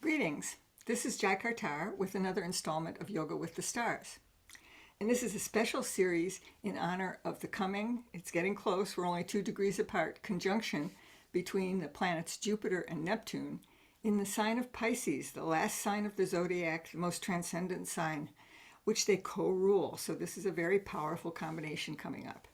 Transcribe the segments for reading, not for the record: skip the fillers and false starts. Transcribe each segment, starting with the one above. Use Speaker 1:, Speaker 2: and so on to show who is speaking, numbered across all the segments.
Speaker 1: Greetings. This is Jai Kartar with another installment of Yoga with the Stars. And this is a special series in honor of the coming, it's getting close, we're only 2 degrees apart, conjunction between the planets Jupiter and Neptune in the sign of Pisces, the last sign of the zodiac, the most transcendent sign, which they co-rule. So this is a very powerful combination coming up.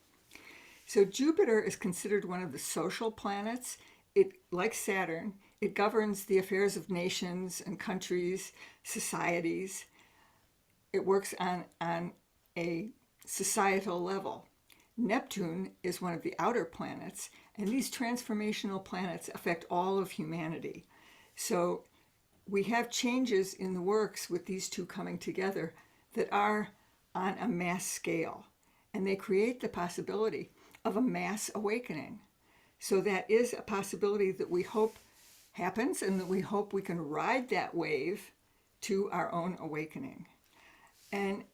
Speaker 1: So Jupiter is considered one of the social planets. It, like Saturn, it governs the affairs of nations and countries, societies. It works on a societal level. Neptune is one of the outer planets, and these transformational planets affect all of humanity. So we have changes in the works with these two coming together that are on a mass scale, and they create the possibility of a mass awakening. So that is a possibility that we hope happens, and that we hope we can ride that wave to our own awakening. And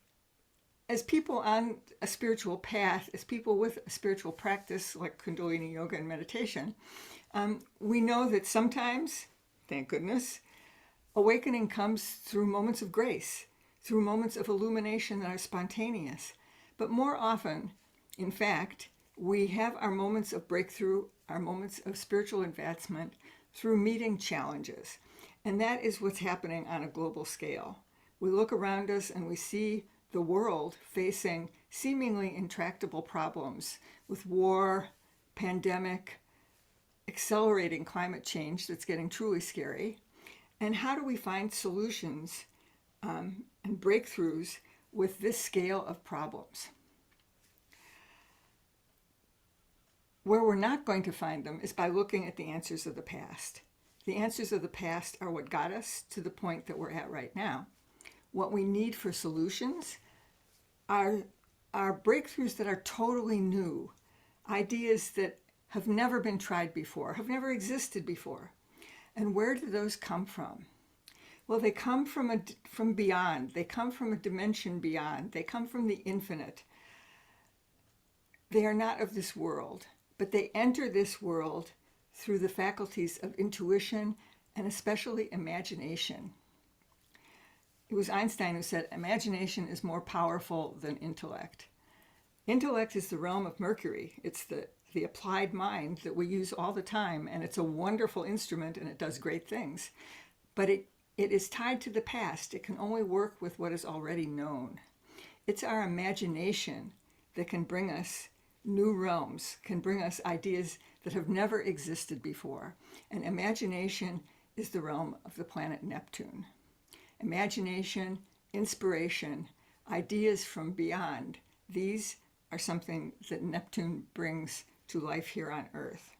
Speaker 1: as people on a spiritual path, as people with a spiritual practice like Kundalini yoga and meditation, we know that sometimes, thank goodness, awakening comes through moments of grace, through moments of illumination that are spontaneous. But more often, in fact, we have our moments of breakthrough, our moments of spiritual advancement through meeting challenges. And that is what's happening on a global scale. We look around us and we see the world facing seemingly intractable problems with war, pandemic, accelerating climate change that's getting truly scary. And how do we find solutions and breakthroughs with this scale of problems? Where we're not going to find them is by looking at the answers of the past. The answers of the past are what got us to the point that we're at right now. What we need for solutions are breakthroughs that are totally new, ideas that have never been tried before, have never existed before. And where do those come from? Well, they come from beyond. They come from a dimension beyond. They come from the infinite. They are not of this world, but they enter this world through the faculties of intuition and especially imagination. It was Einstein who said, imagination is more powerful than intellect. Intellect is the realm of Mercury. It's the applied mind that we use all the time, and it's a wonderful instrument and it does great things. But it is tied to the past. It can only work with what is already known. It's our imagination that can bring us new realms, can bring us ideas that have never existed before. And imagination is the realm of the planet Neptune. Imagination, inspiration, ideas from beyond, these are something that Neptune brings to life here on Earth.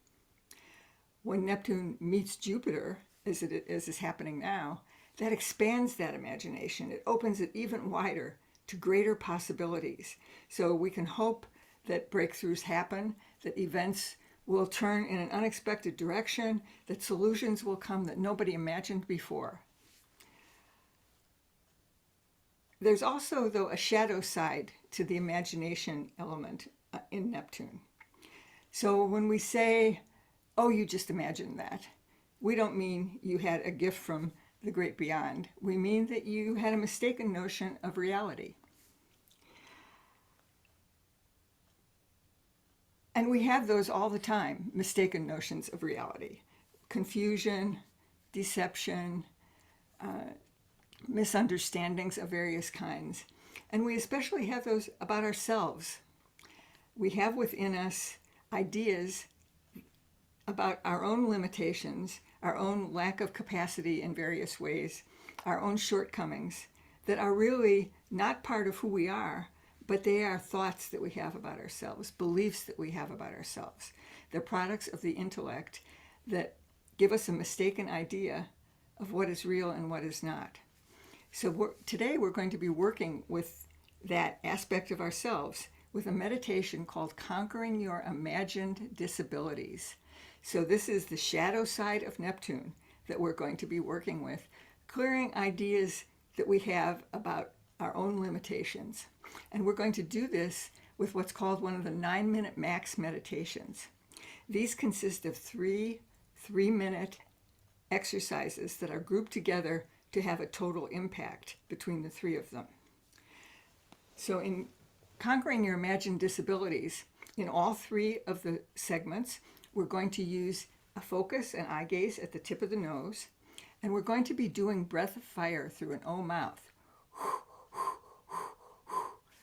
Speaker 1: When Neptune meets Jupiter, as is happening now, that expands that imagination. It opens it even wider to greater possibilities. So we can hope that breakthroughs happen, that events will turn in an unexpected direction, that solutions will come that nobody imagined before. There's also, though, a shadow side to the imagination element in Neptune. So when we say, oh, you just imagined that, we don't mean you had a gift from the great beyond. We mean that you had a mistaken notion of reality. And we have those all the time, mistaken notions of reality. Confusion, deception, misunderstandings of various kinds. And we especially have those about ourselves. We have within us ideas about our own limitations, our own lack of capacity in various ways, our own shortcomings that are really not part of who we are, but they are thoughts that we have about ourselves, beliefs that we have about ourselves. They're products of the intellect that give us a mistaken idea of what is real and what is not. So today we're going to be working with that aspect of ourselves with a meditation called Conquering Your Imagined Disabilities. So this is the shadow side of Neptune that we're going to be working with, clearing ideas that we have about our own limitations. And we're going to do this with what's called one of the 9-minute max meditations. These consist of three 3-minute exercises that are grouped together to have a total impact between the three of them. So in Conquering Your Imagined Disabilities, in all three of the segments, we're going to use a focus and eye gaze at the tip of the nose, and we're going to be doing breath of fire through an O mouth.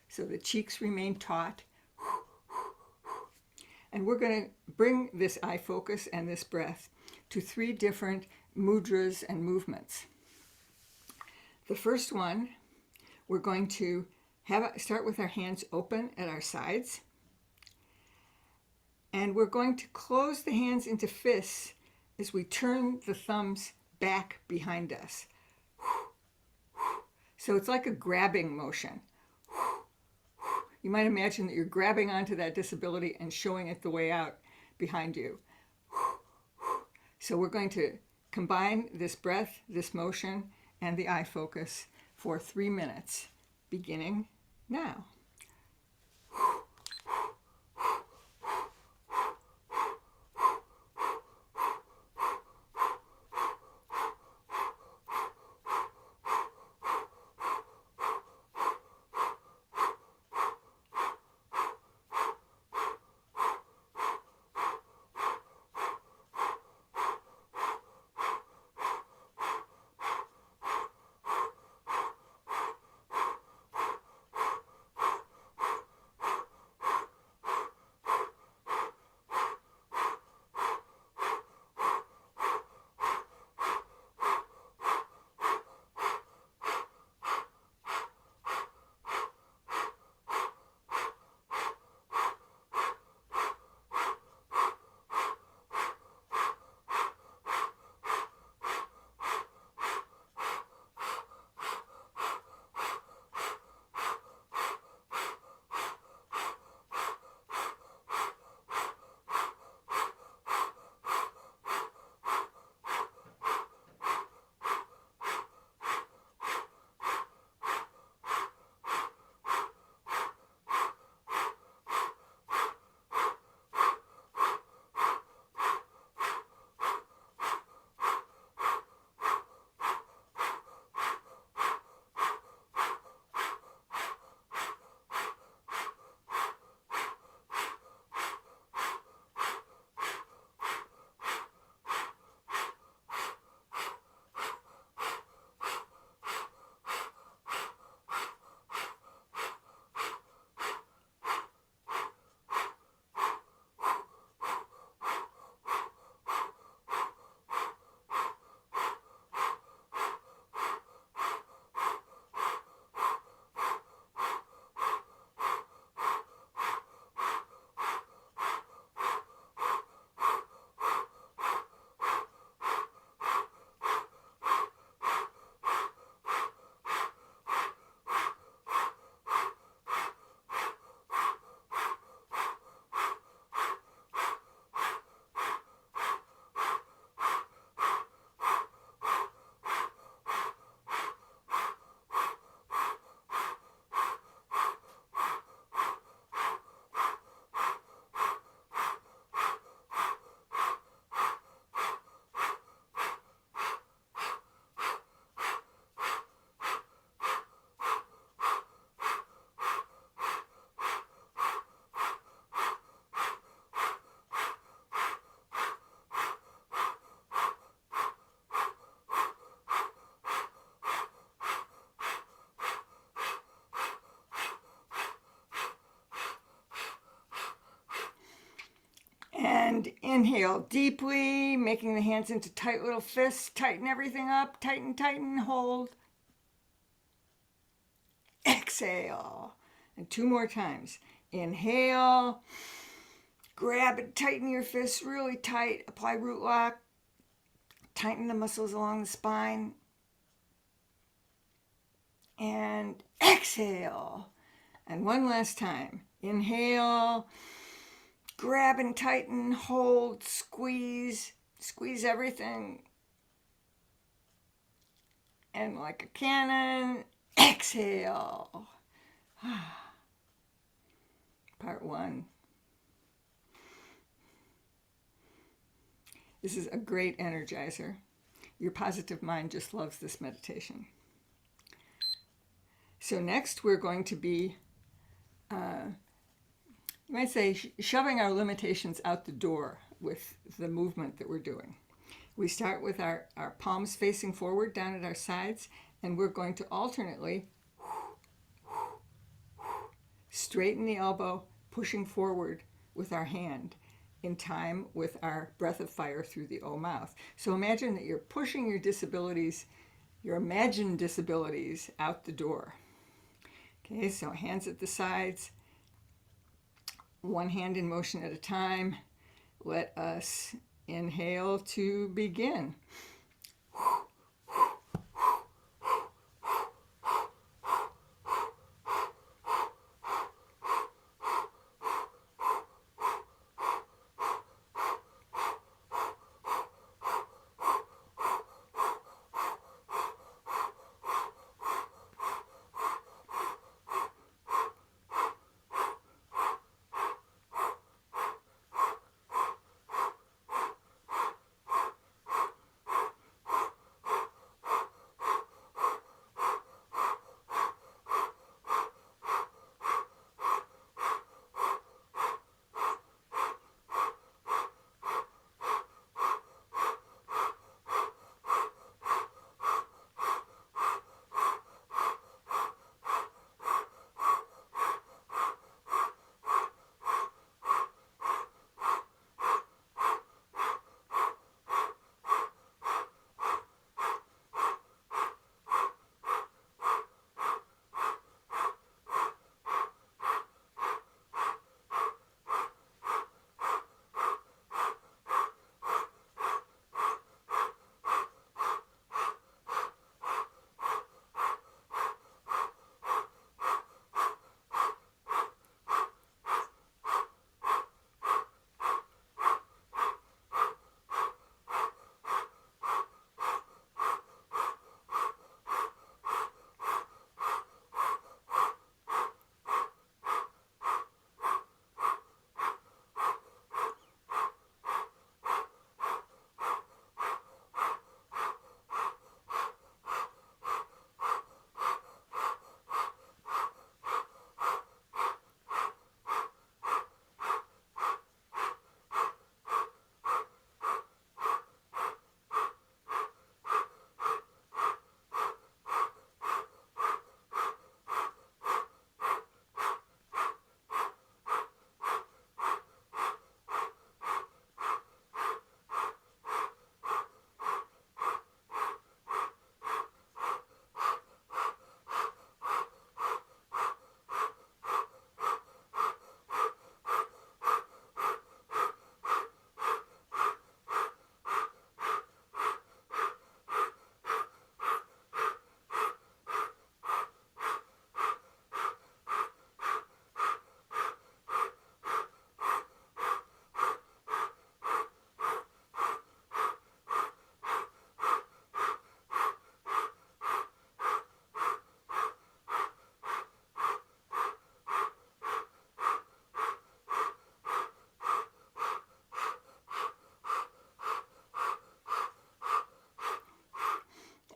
Speaker 1: So the cheeks remain taut. And we're going to bring this eye focus and this breath to three different mudras and movements. The first one, we're going to start with our hands open at our sides. And we're going to close the hands into fists as we turn the thumbs back behind us. So it's like a grabbing motion. You might imagine that you're grabbing onto that disability and showing it the way out behind you. So we're going to combine this breath, this motion, and the eye focus for 3 minutes, beginning now. And inhale deeply, making the hands into tight little fists. Tighten everything up. Tighten, tighten, hold. Exhale. And 2 more times. Inhale. Grab and tighten your fists really tight. Apply root lock. Tighten the muscles along the spine. And exhale. And one last time. Inhale. Grab and tighten, hold, squeeze. Squeeze everything. And like a cannon, exhale. Part 1. This is a great energizer. your positive mind just loves this meditation. So next we're going to be, you might say, shoving our limitations out the door with the movement that we're doing. We start with our palms facing forward down at our sides, and we're going to alternately straighten the elbow, pushing forward with our hand in time with our breath of fire through the O mouth. So imagine that you're pushing your disabilities, your imagined disabilities, out the door. Okay, so hands at the sides, one hand in motion at a time. Let us inhale to begin.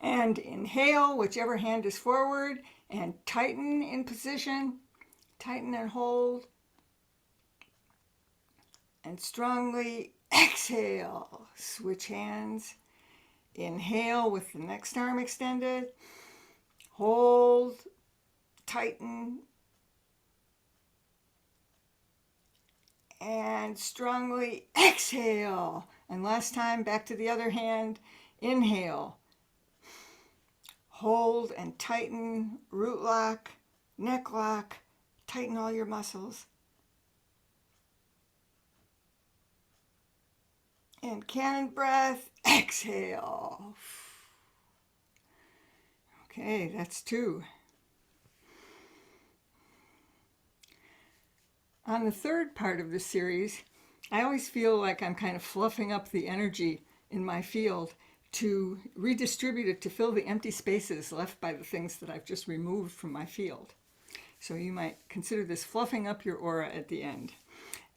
Speaker 1: And inhale, whichever hand is forward, and tighten in position. Tighten and hold. And strongly exhale. Switch hands. Inhale with the next arm extended. Hold. Tighten. And strongly exhale. And last time, back to the other hand. Inhale. Hold and tighten, root lock, neck lock, tighten all your muscles. And cannon breath, exhale. Okay, that's 2. On the third part of the series, I always feel like I'm kind of fluffing up the energy in my field to redistribute it to fill the empty spaces left by the things that I've just removed from my field. So you might consider this fluffing up your aura at the end.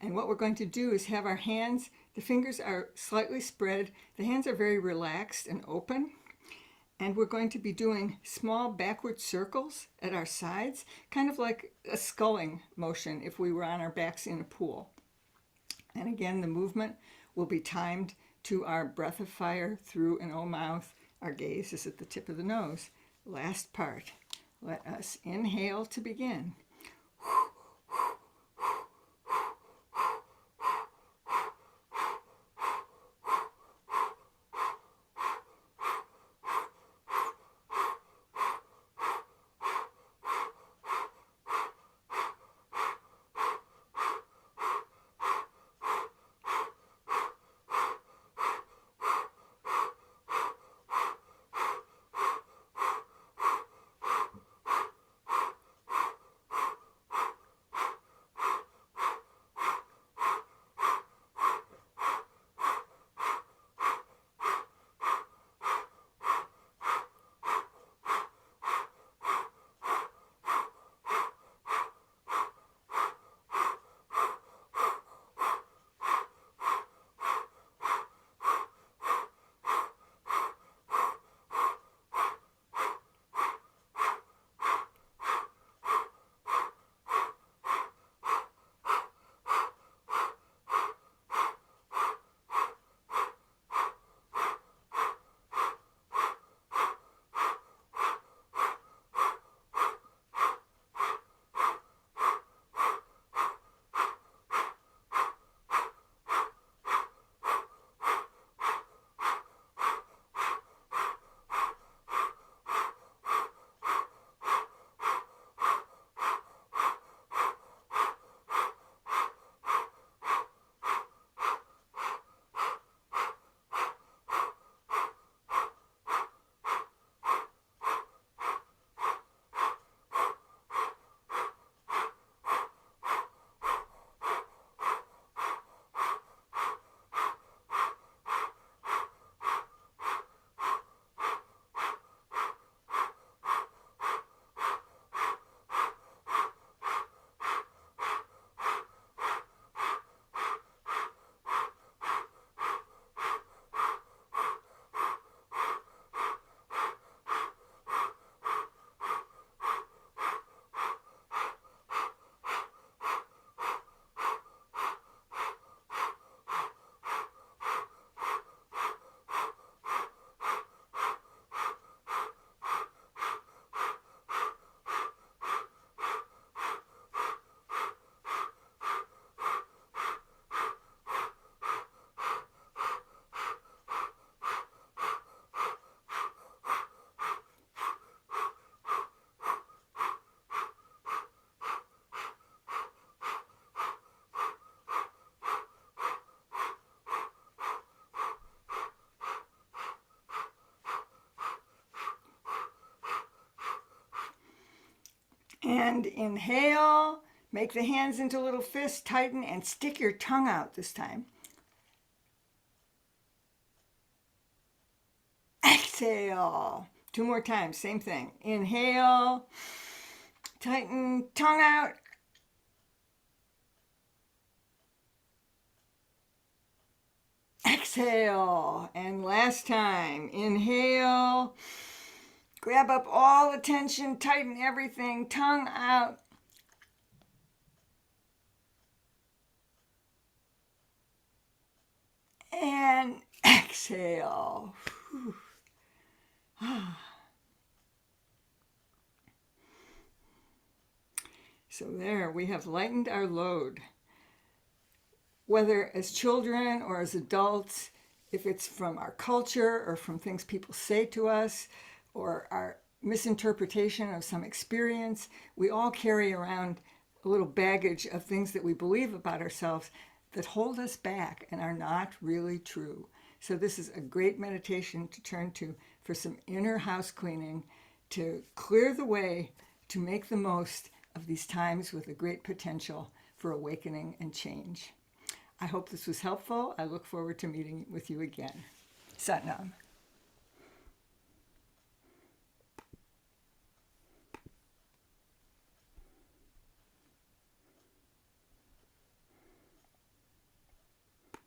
Speaker 1: And what we're going to do is have our hands The fingers are slightly spread. The hands are very relaxed and open. And we're going to be doing small backward circles at our sides, kind of like a sculling motion if we were on our backs in a pool. And again, the movement will be timed to our breath of fire through an O mouth. Our gaze is at the tip of the nose. Last part. Let us inhale to begin. And inhale, make the hands into little fists, tighten, and stick your tongue out this time. Exhale. 2 more times, same thing. Inhale, tighten, tongue out. Exhale. And last time, inhale. Grab up all the tension, tighten everything, tongue out. And exhale. So there, we have lightened our load. Whether as children or as adults, if it's from our culture or from things people say to us, or our misinterpretation of some experience, we all carry around a little baggage of things that we believe about ourselves that hold us back and are not really true. So this is a great meditation to turn to for some inner house cleaning, to clear the way, to make the most of these times with a great potential for awakening and change. I hope this was helpful. I look forward to meeting with you again. Sat Nam.